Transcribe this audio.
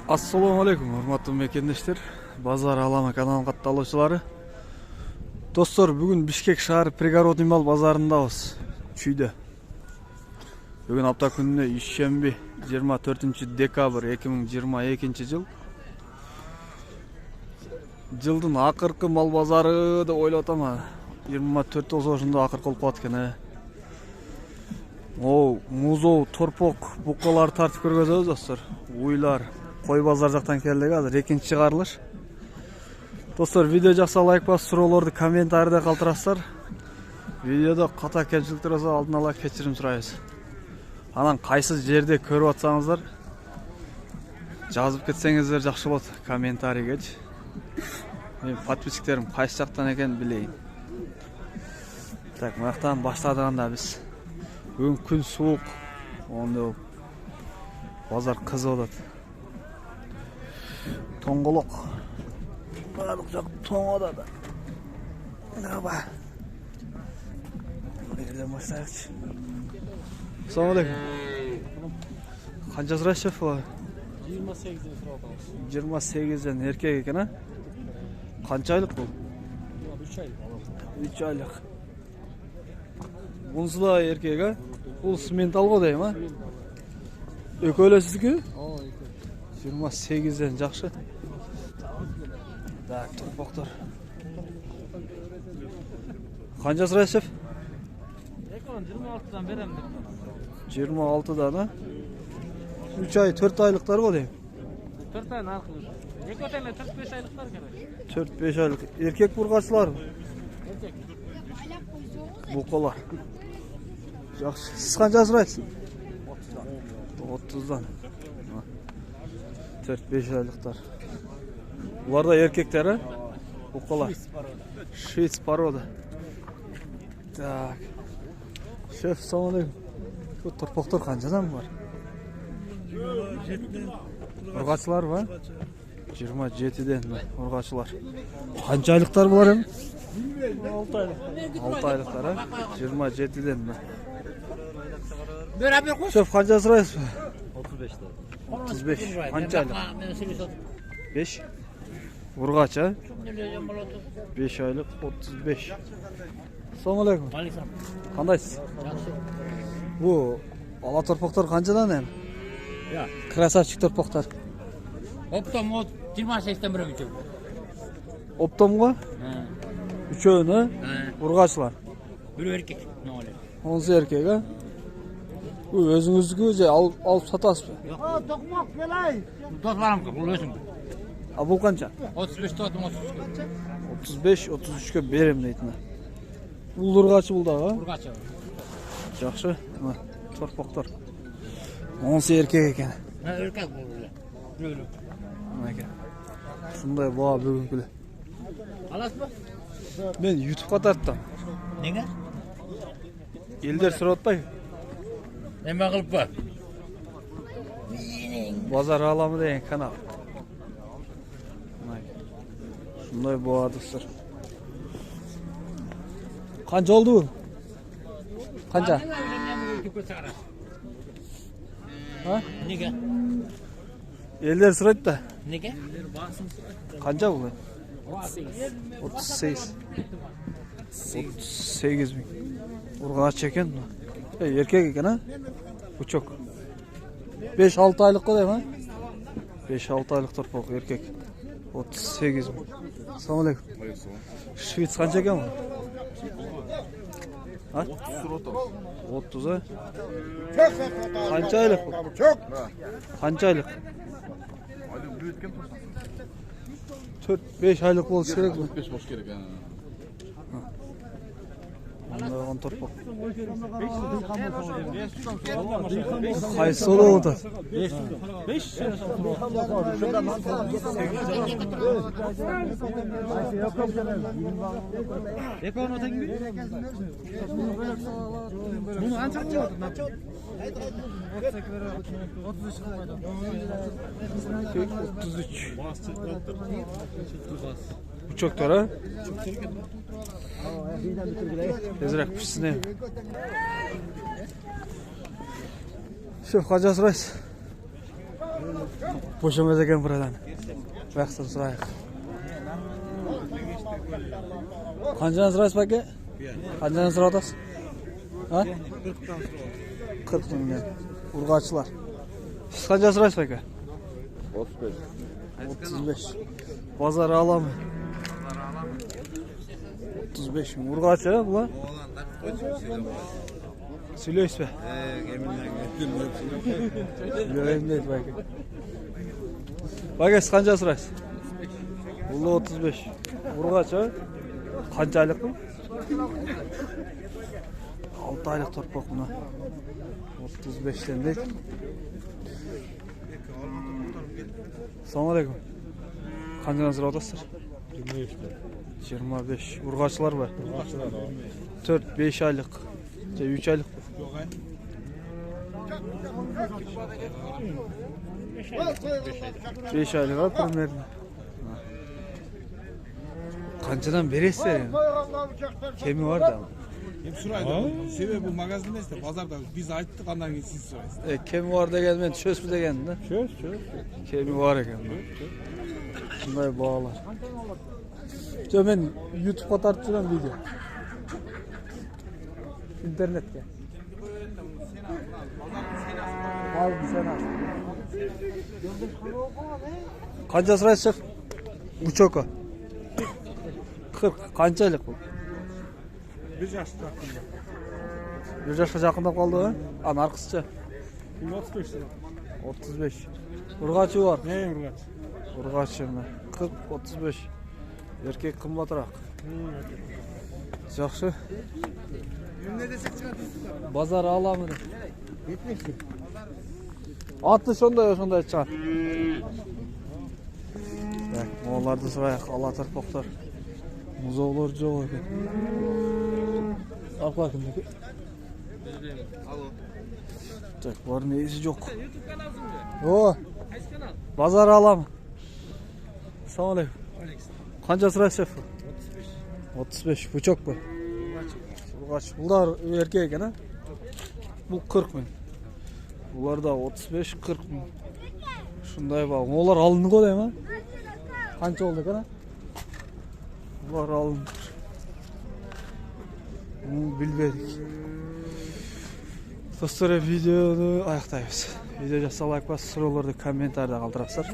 Assalamu alaikum, урматтуу мекендештер, базар алама каналынын катталуучулары. Достор, бүгүн Бишкек шаар пригородный мал базарындабыз, Чүйдө. Бүгүн апта күнүнө ишемби 24 декабрь 2022 жыл. Жылдын акыркы мал базары деп ойлоп атам. 24 ошондо акыркы болуп калат экен. Музоо, торпок, букалар тартып көргөзөбүз достор. Уйлар, кой базар жактан келдик, азыр экинчи чыгарылыш. Достор, видео жакса лайк басып, суроолорду комментарийде калтырасыздар. Видеодо ката кемчиликтер болсо алдын ала кечирим сурайбыз. Анан кайсы жерде көрүп атсаңыздар, жазып кетсеңиздер жакшы болот комментарийгечи. Мен подписчиктерим кайсы жактан экен билейин. Так, мактан баштадык анда биз. Бүгүн күн суук, ондо базар кызып атат. Тоңголок. Баардык жак тоңуп атат. Аба. Бериле баштайыкчы. Assalamu alaikum. Канча сурайсыз? 28'den сурап атабыз. 28'den эркек экен, а? Канча айлык бул? 3 айлык. 3 айлык. Бунусу да эркек, а? Бул симентал го дейм, а? Экөө сиздики? 28'den жакшы. Так, торпоктор. Канча сурайсыз? 26'dan берем деп. 26'dan, а? 3 ай, 4 айлыктар го дейм. 4 ай наркы. Экөтеле 45 айлыктар керек. 4-5 айлык. Эркек бургачылар. Эркек. Букалар. Жакшы. Сиз канча сурайсыз? 30'dan. 4-5 айлыктар. Булар да эркектер, а? Букалар. Швейц порода. Так. Шеф, assalamu alaikum. Bu торпоктор канчадан бар? 27'den. Ургачылар ба? 27'den ургачылар. Канча айлыктар булар эми? 6 айлык. 6 айлыктар, а? 27'den. Бер абер кош. Шеф, канча сурайсыз? 35'den. 35. Канча айлык? 5. Ургач, а? 5 айлык 35. Assalamu alaikum. Алейкум. Кандайсыз? Жакшы. Бу ала торпоктор канчадан эми? Я. Красавчик торпоктор. Оптом 28'den берем үчөө. Оптомго? Үчөөнү? Ургачылар. Бирөө эркек. Не оле. Онсу эркек, а? Бу өзүңүздүкү же алып сатасызбы? Токмок келай. Дос барам, бул өзүң. А бул канча? 35 тотум 33. 35-33 берем дейтин. Бул ургачы бул дагы, а? Ургачы. Жакшы. Торпоктор. Онсу эркек экен. Эркек бул. Бирөө. Мынакей. Ушундай баа бүгүнкүлө. Аласызбы? Мен YouTube'га тарттым. Неге? Элдер сурап атпайбы? Эме кылыппы? Базар аламы деген канал. Ушундай баа достор. Канча болду бул? Канча? А? Неге? Элдер сурайт да. Неге? Канча бул? 38. 38 миң. Ургач экен. Эркек экен, а? Учок. 5-6 айлык го дейм, а? 5-6 айлык торпок эркек. 38 миң. Assalamu alaikum. Швейц канча экен бул? А? 30, а? Канча айлык бул? Канча айлык? 4-5 айлык болуш керек бул. 5 болуш керек. Мындай торпок. Кайсы болуп атат? 5. Экөөнү теңби? Муну канча болот? 33. Учоктор, а? Тезирээк пишсин. Шеф, канча сурайсыз? boş emez ekan buradan. Baxsın sırayıq. Qanchadan sıraysiz aka? Qanchadan sıradasın? Ha? 40 mingdan. Urg'ochilar. Siz qancha sıraysiz aka? 35. 35. Bozor alamı. 35 ming. Urg'ochi ha bular? Söyleysiz be. Yok emniyet aka. Aka siz qancha sıraysiz? Bular 35. Urg'ochi ha? Qanchalik bu? 6 aylık torpaq buna. 35'ten değil. Assalomu alaykum. Qanchadan so'radasiz? 25. Urg'ochilar bor. 4-5 aylık. 3 aylık. Yo'q. 5 aylık ha примерно. Qanchadan beresiz yani? Kemi var da. Hep suraydı. Sebebi bu magazinde işte pazarda biz ayttık ondan keyin siz suraysiz. Kemi var degan men çöz degan da. Çöz. Kemi var ekan. Shunday bağlar. Jo men YouTube'ga tartib turam video. İnternetga. Al sen al. Qancha so'raysiz? Bu cho'ka. 40. Qanchalik bu? Bir yaşta hakkında. Bir yaşga yaqinlab qoldi ha? Ana narxisicha? 35 lira. 35. Urg'ochi bor. Ne urgaç? Urg'ochi 40 35. Erkek qimmatroq. Yaxshi. Ne desek çıkartın. Bozor alamini. 70. 60 shunday chiqar. Bak, mo'llarda so'rayaq, ala tarpoqlar. Muzovlar yo'q ekan. Arqa kimniki? Tak, var neyisi yok. YouTube kanalısın O, Qaysi kanal? bozor alamı. Assalomu alaykum. Qancha so'raysiz? 35. Bu çok bu. Urg'ochi. Bular erkek ekan ha? Bu 40 ming. Bular da 35-40 ming. Shunday bor. Ular alındı qo'y deyman. Qancha oldu ekan ha? Bular alındı. Bunu bilmedik. Dostlar, videoni oyoqdaymiz. Video yoqsa like bosib, so'rovlarni kommentariyada qoldirasizlar.